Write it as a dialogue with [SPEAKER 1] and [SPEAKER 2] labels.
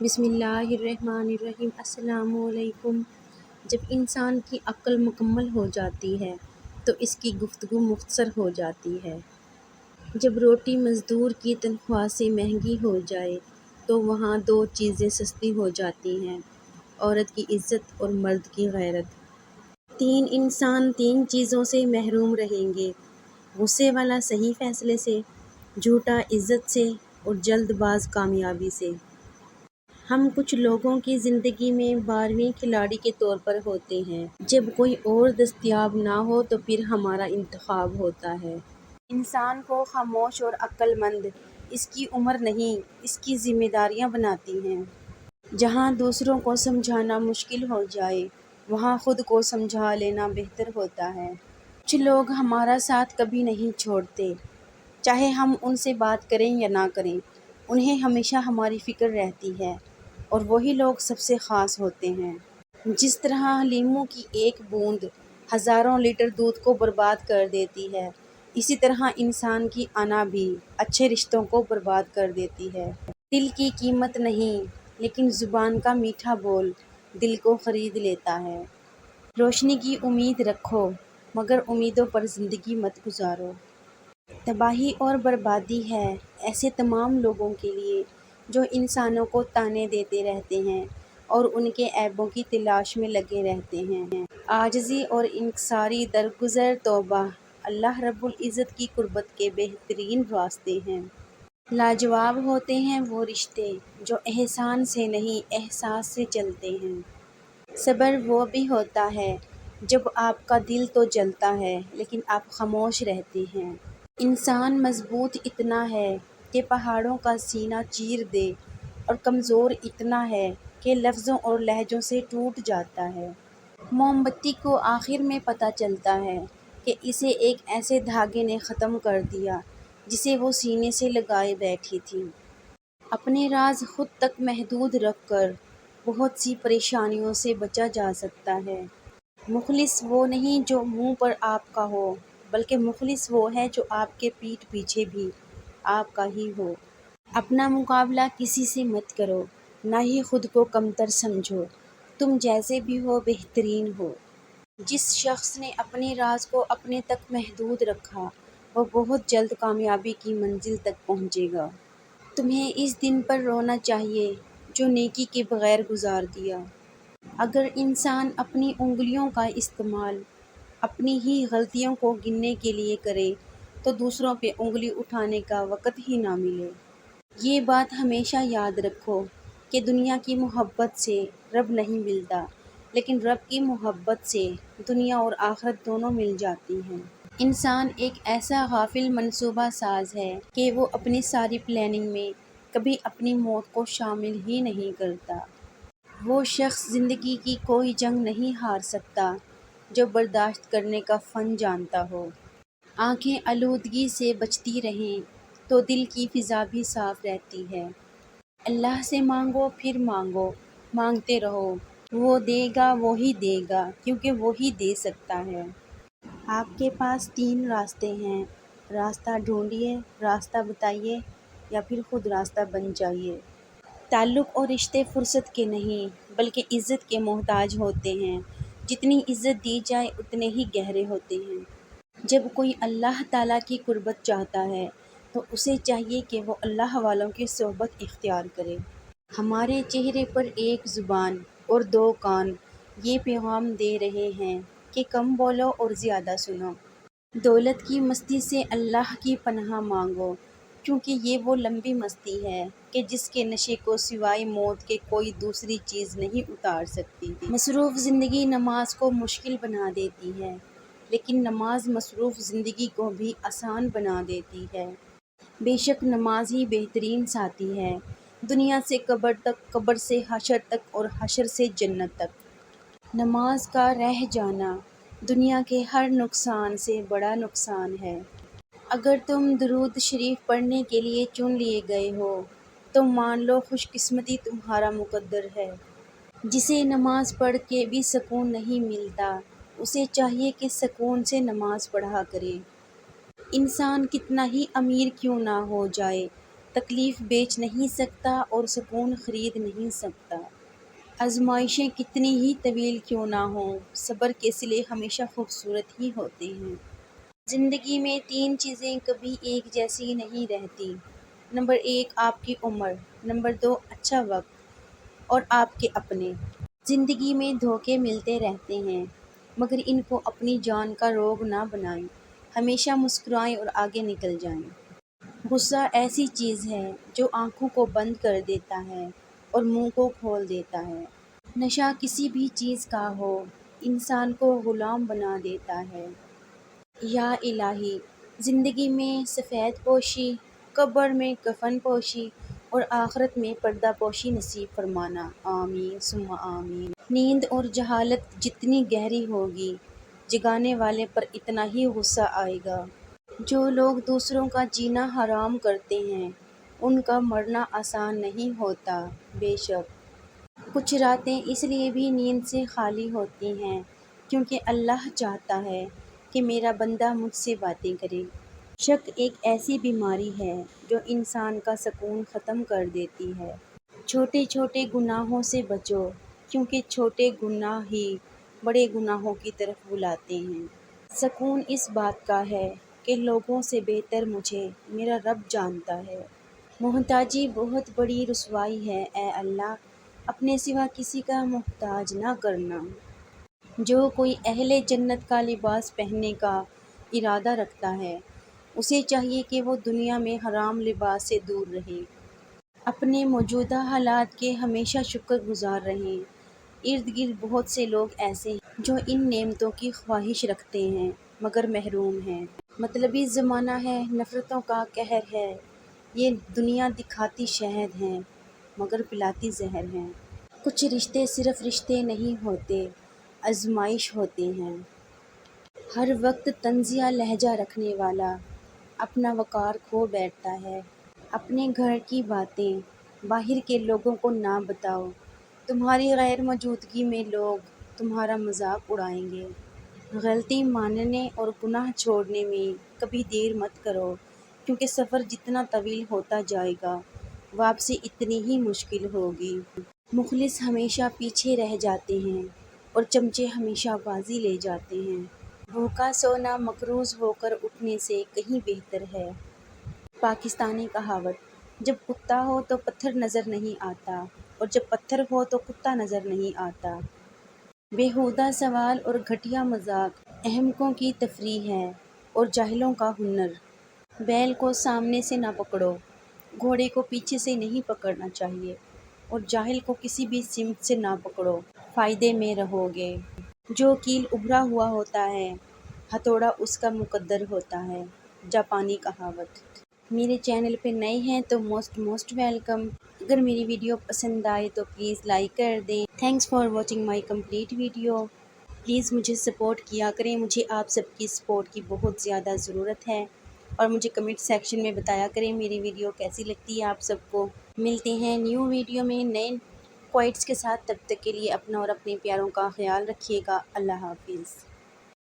[SPEAKER 1] بسم اللہ الرحمن الرحیم۔ السلام علیکم۔ جب انسان کی عقل مکمل ہو جاتی ہے تو اس کی گفتگو مختصر ہو جاتی ہے۔ جب روٹی مزدور کی تنخواہ سے مہنگی ہو جائے تو وہاں دو چیزیں سستی ہو جاتی ہیں: عورت کی عزت اور مرد کی غیرت۔ تین انسان تین چیزوں سے محروم رہیں گے: غصے والا صحیح فیصلے سے، جھوٹا عزت سے، اور جلد باز کامیابی سے۔ ہم کچھ لوگوں کی زندگی میں 12ویں کھلاڑی کے طور پر ہوتے ہیں۔ جب کوئی اور دستیاب نہ ہو تو پھر ہمارا انتخاب ہوتا ہے۔ انسان کو خاموش اور عقل مند اس کی عمر نہیں، اس کی ذمہ داریاں بناتی ہیں۔ جہاں دوسروں کو سمجھانا مشکل ہو جائے وہاں خود کو سمجھا لینا بہتر ہوتا ہے۔ کچھ لوگ ہمارا ساتھ کبھی نہیں چھوڑتے، چاہے ہم ان سے بات کریں یا نہ کریں، انہیں ہمیشہ ہماری فکر رہتی ہے، اور وہی لوگ سب سے خاص ہوتے ہیں۔ جس طرح لیموں کی ایک بوند ہزاروں لیٹر دودھ کو برباد کر دیتی ہے، اسی طرح انسان کی انا بھی اچھے رشتوں کو برباد کر دیتی ہے۔ دل کی قیمت نہیں، لیکن زبان کا میٹھا بول دل کو خرید لیتا ہے۔ روشنی کی امید رکھو، مگر امیدوں پر زندگی مت گزارو۔ تباہی اور بربادی ہے ایسے تمام لوگوں کے لیے جو انسانوں کو طعنے دیتے رہتے ہیں اور ان کے عیبوں کی تلاش میں لگے رہتے ہیں۔ عاجزی اور انکساری درگزر توبہ اللہ رب العزت کی قربت کے بہترین راستے ہیں۔ لاجواب ہوتے ہیں وہ رشتے جو احسان سے نہیں احساس سے چلتے ہیں۔ صبر وہ بھی ہوتا ہے جب آپ کا دل تو جلتا ہے لیکن آپ خاموش رہتے ہیں۔ انسان مضبوط اتنا ہے کہ پہاڑوں کا سینہ چیر دے اور کمزور اتنا ہے کہ لفظوں اور لہجوں سے ٹوٹ جاتا ہے۔ موم بتی کو آخر میں پتہ چلتا ہے کہ اسے ایک ایسے دھاگے نے ختم کر دیا جسے وہ سینے سے لگائے بیٹھی تھی۔ اپنے راز خود تک محدود رکھ کر بہت سی پریشانیوں سے بچا جا سکتا ہے۔ مخلص وہ نہیں جو منہ پر آپ کا ہو، بلکہ مخلص وہ ہے جو آپ کے پیٹھ پیچھے بھی آپ کا ہی ہو۔ اپنا مقابلہ کسی سے مت کرو، نہ ہی خود کو کمتر سمجھو۔ تم جیسے بھی ہو بہترین ہو۔ جس شخص نے اپنے راز کو اپنے تک محدود رکھا وہ بہت جلد کامیابی کی منزل تک پہنچے گا۔ تمہیں اس دن پر رونا چاہیے جو نیکی کے بغیر گزار دیا۔ اگر انسان اپنی انگلیوں کا استعمال اپنی ہی غلطیوں کو گننے کے لیے کرے تو دوسروں پہ انگلی اٹھانے کا وقت ہی نہ ملے۔ یہ بات ہمیشہ یاد رکھو کہ دنیا کی محبت سے رب نہیں ملتا، لیکن رب کی محبت سے دنیا اور آخرت دونوں مل جاتی ہیں۔ انسان ایک ایسا غافل منصوبہ ساز ہے کہ وہ اپنی ساری پلاننگ میں کبھی اپنی موت کو شامل ہی نہیں کرتا۔ وہ شخص زندگی کی کوئی جنگ نہیں ہار سکتا جو برداشت کرنے کا فن جانتا ہو۔ آنکھیں آلودگی سے بچتی رہیں تو دل کی فضا بھی صاف رہتی ہے۔ اللہ سے مانگو پھر مانگو، مانگتے رہو، وہ دے گا وہی دے گا کیونکہ وہی دے سکتا ہے۔ آپ کے پاس تین راستے ہیں: راستہ ڈھونڈیے، راستہ بتائیے، یا پھر خود راستہ بن جائیے۔ تعلق اور رشتے فرصت کے نہیں بلکہ عزت کے محتاج ہوتے ہیں۔ جتنی عزت دی جائے اتنے ہی گہرے ہوتے ہیں۔ جب کوئی اللہ تعالیٰ کی قربت چاہتا ہے تو اسے چاہیے کہ وہ اللہ والوں کی صحبت اختیار کرے۔ ہمارے چہرے پر ایک زبان اور دو کان یہ پیغام دے رہے ہیں کہ کم بولو اور زیادہ سنو۔ دولت کی مستی سے اللہ کی پناہ مانگو، کیونکہ یہ وہ لمبی مستی ہے کہ جس کے نشے کو سوائے موت کے کوئی دوسری چیز نہیں اتار سکتی۔ مصروف زندگی نماز کو مشکل بنا دیتی ہے، لیکن نماز مصروف زندگی کو بھی آسان بنا دیتی ہے۔ بے شک نماز ہی بہترین ساتھی ہے، دنیا سے قبر تک، قبر سے حشر تک اور حشر سے جنت تک۔ نماز کا رہ جانا دنیا کے ہر نقصان سے بڑا نقصان ہے۔ اگر تم درود شریف پڑھنے کے لیے چن لیے گئے ہو تو مان لو خوش قسمتی تمہارا مقدر ہے۔ جسے نماز پڑھ کے بھی سکون نہیں ملتا اسے چاہیے کہ سکون سے نماز پڑھا کرے۔ انسان کتنا ہی امیر کیوں نہ ہو جائے، تکلیف بیچ نہیں سکتا اور سکون خرید نہیں سکتا۔ آزمائشیں کتنی ہی طویل کیوں نہ ہوں، صبر کے صلے ہمیشہ خوبصورت ہی ہوتے ہیں۔ زندگی میں 3 چیزیں کبھی ایک جیسی نہیں رہتی۔ نمبر 1 آپ کی عمر، نمبر 2 اچھا وقت اور آپ کے اپنے۔ زندگی میں دھوکے ملتے رہتے ہیں، مگر ان کو اپنی جان کا روگ نہ بنائیں۔ ہمیشہ مسکرائیں اور آگے نکل جائیں۔ غصہ ایسی چیز ہے جو آنکھوں کو بند کر دیتا ہے اور منہ کو کھول دیتا ہے۔ نشہ کسی بھی چیز کا ہو، انسان کو غلام بنا دیتا ہے۔ یا الہی، زندگی میں سفید پوشی، قبر میں کفن پوشی اور آخرت میں پردہ پوشی نصیب فرمانا، آمین ثم آمین۔ نیند اور جہالت جتنی گہری ہوگی، جگانے والے پر اتنا ہی غصہ آئے گا۔ جو لوگ دوسروں کا جینا حرام کرتے ہیں، ان کا مرنا آسان نہیں ہوتا۔ بے شک کچھ راتیں اس لیے بھی نیند سے خالی ہوتی ہیں کیونکہ اللہ چاہتا ہے کہ میرا بندہ مجھ سے باتیں کرے۔ شک ایک ایسی بیماری ہے جو انسان کا سکون ختم کر دیتی ہے۔ چھوٹے چھوٹے گناہوں سے بچو کیونکہ چھوٹے گناہ ہی بڑے گناہوں کی طرف بلاتے ہیں۔ سکون اس بات کا ہے کہ لوگوں سے بہتر مجھے میرا رب جانتا ہے۔ محتاجی بہت بڑی رسوائی ہے، اے اللہ اپنے سوا کسی کا محتاج نہ کرنا۔ جو کوئی اہل جنت کا لباس پہننے کا ارادہ رکھتا ہے، اسے چاہیے کہ وہ دنیا میں حرام لباس سے دور رہے۔ اپنے موجودہ حالات کے ہمیشہ شکر گزار رہیں۔ ارد گرد بہت سے لوگ ایسے ہیں جو ان نعمتوں کی خواہش رکھتے ہیں مگر محروم ہیں۔ مطلبی زمانہ ہے، نفرتوں کا قہر ہے، یہ دنیا دکھاتی شہد ہے مگر پلاتی زہر ہے۔ کچھ رشتے صرف رشتے نہیں ہوتے، آزمائش ہوتے ہیں۔ ہر وقت طنزیہ لہجہ رکھنے والا اپنا وقار کھو بیٹھتا ہے۔ اپنے گھر کی باتیں باہر کے لوگوں کو نہ بتاؤ، تمہاری غیر موجودگی میں لوگ تمہارا مذاق اڑائیں گے۔ غلطی ماننے اور گناہ چھوڑنے میں کبھی دیر مت کرو کیونکہ سفر جتنا طویل ہوتا جائے گا، واپسی اتنی ہی مشکل ہوگی۔ مخلص ہمیشہ پیچھے رہ جاتے ہیں اور چمچے ہمیشہ بازی لے جاتے ہیں۔ بھوکا سونا مقروض ہو کر اٹھنے سے کہیں بہتر ہے۔ پاکستانی کہاوت: جب کتا ہو تو پتھر نظر نہیں آتا اور جب پتھر ہو تو کتا نظر نہیں آتا۔ بیہودہ سوال اور گھٹیا مذاق احمقوں کی تفریح ہے اور جاہلوں کا ہنر۔ بیل کو سامنے سے نہ پکڑو، گھوڑے کو پیچھے سے نہیں پکڑنا چاہیے اور جاہل کو کسی بھی سمت سے نہ پکڑو، فائدے میں رہو گے۔ جو کیل ابھرا ہوا ہوتا ہے، ہتھوڑا اس کا مقدر ہوتا ہے۔ جاپانی کہاوت۔ میرے چینل پہ نئے ہیں تو موسٹ ویلکم۔ اگر میری ویڈیو پسند آئے تو پلیز لائک کر دیں۔ Thanks for watching my complete video. Please مجھے سپورٹ کیا کریں، مجھے آپ سب کی سپورٹ کی بہت زیادہ ضرورت ہے، اور مجھے کمنٹ سیکشن میں بتایا کریں میری ویڈیو کیسی لگتی ہے آپ سب کو۔ ملتے ہیں نیو ویڈیو میں نئے کوائٹس کے ساتھ، تب تک کے لیے اپنا اور اپنے پیاروں کا خیال رکھیے گا۔ اللہ حافظ۔